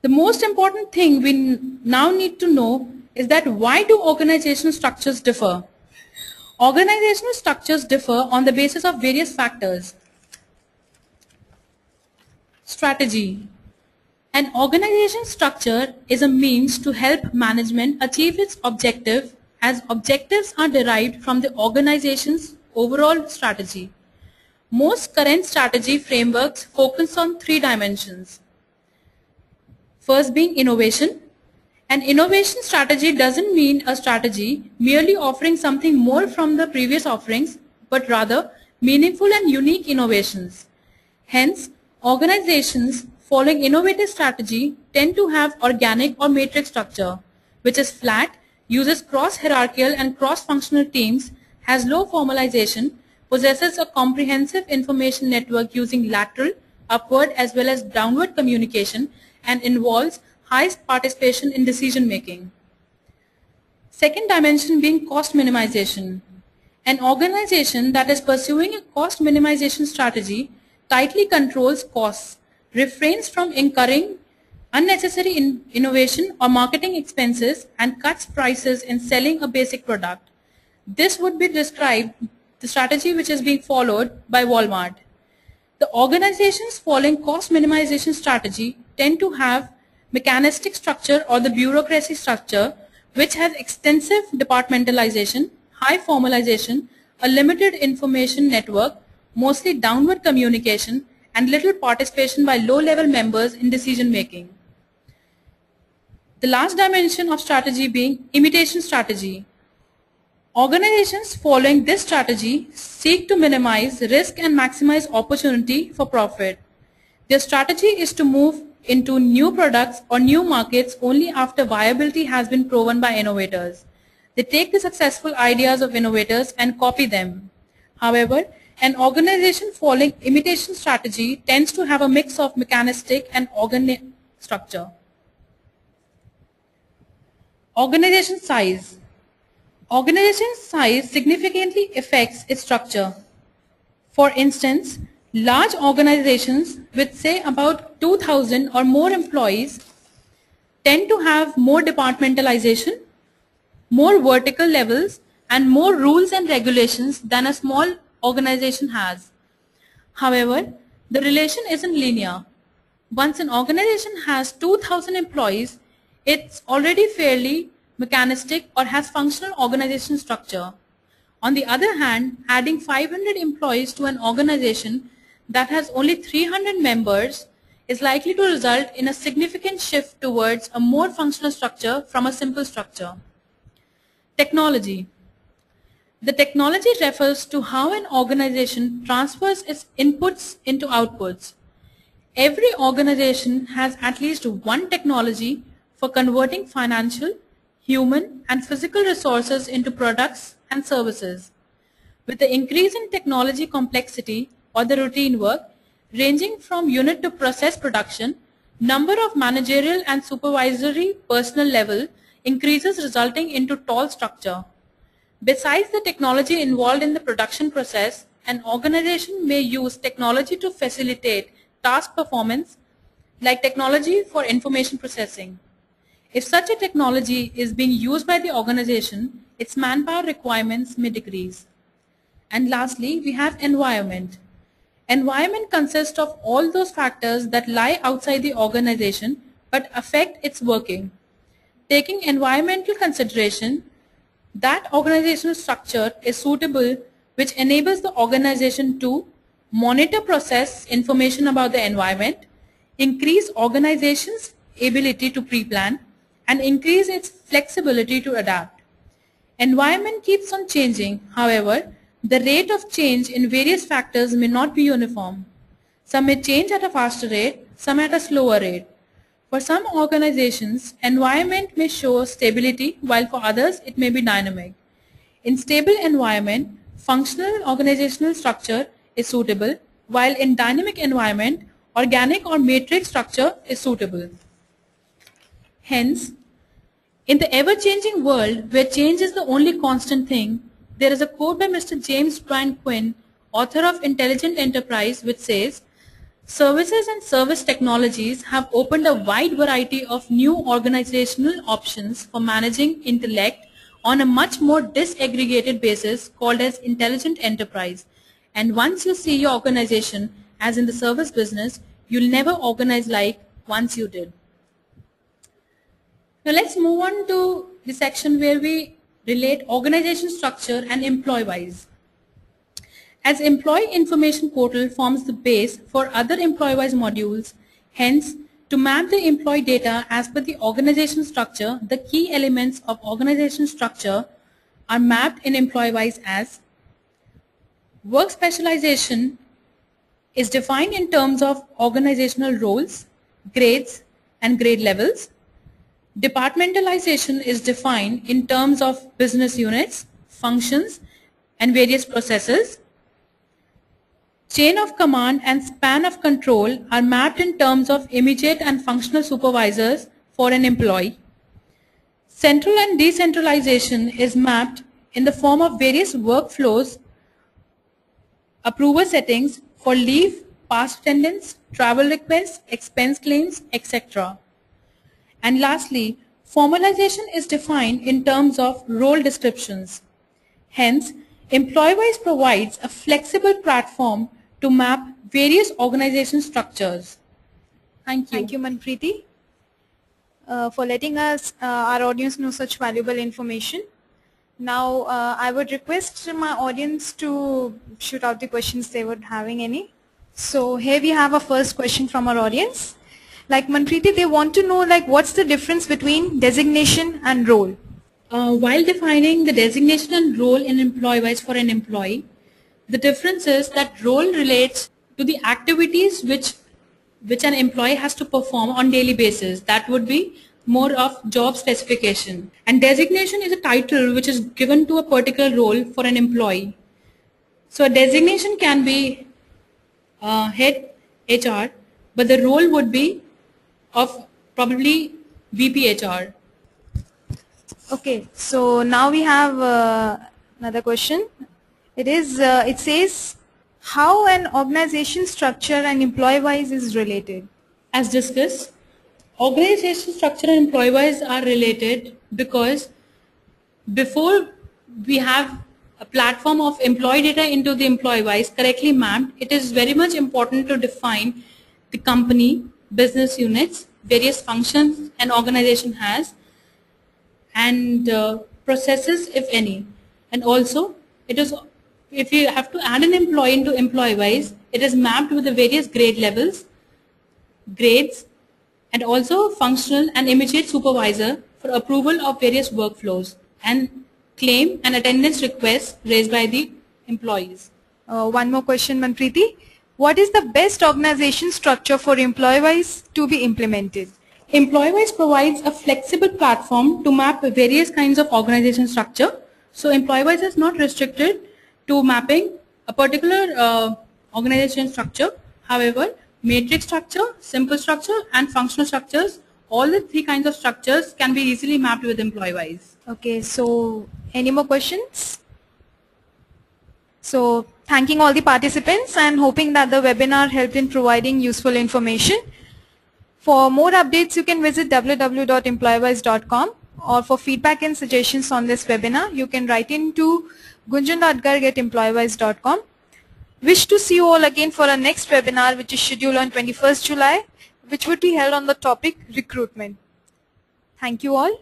The most important thing we now need to know is that why do organizational structures differ? Organizational structures differ on the basis of various factors. Strategy. An organization structure is a means to help management achieve its objective, as objectives are derived from the organization's overall strategy. Most current strategy frameworks focus on three dimensions. First being innovation. An innovation strategy doesn't mean a strategy merely offering something more from the previous offerings, but rather meaningful and unique innovations. Hence, organizations following innovative strategy tend to have organic or matrix structure, which is flat, uses cross-hierarchical and cross-functional teams, has low formalization, possesses a comprehensive information network using lateral, upward as well as downward communication, and involves high participation in decision making. Second dimension being cost minimization. An organization that is pursuing a cost minimization strategy tightly controls costs, refrains from incurring unnecessary innovation or marketing expenses, and cuts prices in selling a basic product. This would be described the strategy which is being followed by Walmart. The organizations following cost minimization strategy tend to have mechanistic structure or the bureaucracy structure, which has extensive departmentalization, high formalization, a limited information network, mostly downward communication, and little participation by low-level members in decision making. The last dimension of strategy being imitation strategy. Organizations following this strategy seek to minimize risk and maximize opportunity for profit. Their strategy is to move into new products or new markets only after viability has been proven by innovators. They take the successful ideas of innovators and copy them. However, an organization following imitation strategy tends to have a mix of mechanistic and organic structure. Organization size. Organization size significantly affects its structure. For instance, large organizations with say about 2,000 or more employees tend to have more departmentalization, more vertical levels, and more rules and regulations than a small organization has. However, the relation isn't linear. Once an organization has 2,000 employees, it's already fairly mechanistic or has functional organization structure. On the other hand, adding 500 employees to an organization that has only 300 members is likely to result in a significant shift towards a more functional structure from a simple structure. Technology. The technology refers to how an organization transfers its inputs into outputs. Every organization has at least one technology for converting financial, human, and physical resources into products and services. With the increase in technology complexity or the routine work, ranging from unit to process production, number of managerial and supervisory personnel level increases, resulting into tall structure. Besides the technology involved in the production process, an organization may use technology to facilitate task performance, like technology for information processing. If such a technology is being used by the organization, its manpower requirements may decrease. And lastly, we have environment. Environment consists of all those factors that lie outside the organization but affect its working. Taking environmental consideration, that organizational structure is suitable, which enables the organization to monitor, process information about the environment, increase organization's ability to pre-plan, and increase its flexibility to adapt. Environment keeps on changing. However, the rate of change in various factors may not be uniform. Some may change at a faster rate, some at a slower rate. For some organizations, environment may show stability, while for others it may be dynamic. In stable environment, functional organizational structure is suitable, while in dynamic environment, organic or matrix structure is suitable. Hence, in the ever-changing world where change is the only constant thing, there is a quote by Mr. James Bryan Quinn, author of Intelligent Enterprise, which says, Services and service technologies have opened a wide variety of new organizational options for managing intellect on a much more disaggregated basis called as intelligent enterprise. And once you see your organization as in the service business, you'll never organize like once you did. Now let's move on to the section where we relate organization structure and employee-wise. As employee information portal forms the base for other employee-wise modules, hence to map the employee data as per the organization structure, the key elements of organization structure are mapped in employee-wise as work specialization is defined in terms of organizational roles, grades and grade levels. Departmentalization is defined in terms of business units, functions and various processes. Chain of command and span of control are mapped in terms of immediate and functional supervisors for an employee. Central and decentralization is mapped in the form of various workflows, approval settings for leave, past attendance, travel requests, expense claims, etc. And lastly, formalization is defined in terms of role descriptions. Hence, employee-wise provides a flexible platform to map various organization structures. Thank you. Thank you, Manpreeti, for letting us, our audience, know such valuable information. Now, I would request my audience to shoot out the questions they were having any. So here we have a first question from our audience. Like Manpreeti, they want to know like what's the difference between designation and role? While defining the designation and role in employee-wise for an employee, the difference is that role relates to the activities which an employee has to perform on daily basis. That would be more of job specification. And designation is a title which is given to a particular role for an employee. So a designation can be head HR, but the role would be of probably VP HR. Okay, so now we have another question. It says, how an organization structure and employee-wise is related? As discussed, organization structure and employee-wise are related because before we have a platform of employee data into the employee-wise correctly mapped, it is very much important to define the company, business units, various functions an organization has, and processes if any. And also, it is if you have to add an employee into employee-wise, it is mapped with the various grade levels, grades, and also functional and immediate supervisor for approval of various workflows and claim and attendance requests raised by the employees. One more question, Manpreeti. What is the best organization structure for employee-wise to be implemented? Employee-wise provides a flexible platform to map various kinds of organization structure. So employee-wise is not restricted to mapping a particular organization structure. However, matrix structure, simple structure and functional structures, all the three kinds of structures can be easily mapped with employee-wise. Okay, so any more questions? So thanking all the participants and hoping that the webinar helped in providing useful information. For more updates, you can visit www.employeewise.com, or for feedback and suggestions on this webinar, you can write into gunjan.garg@employeewise.com. Wish to see you all again for our next webinar, which is scheduled on 21st July, which would be held on the topic recruitment. Thank you all.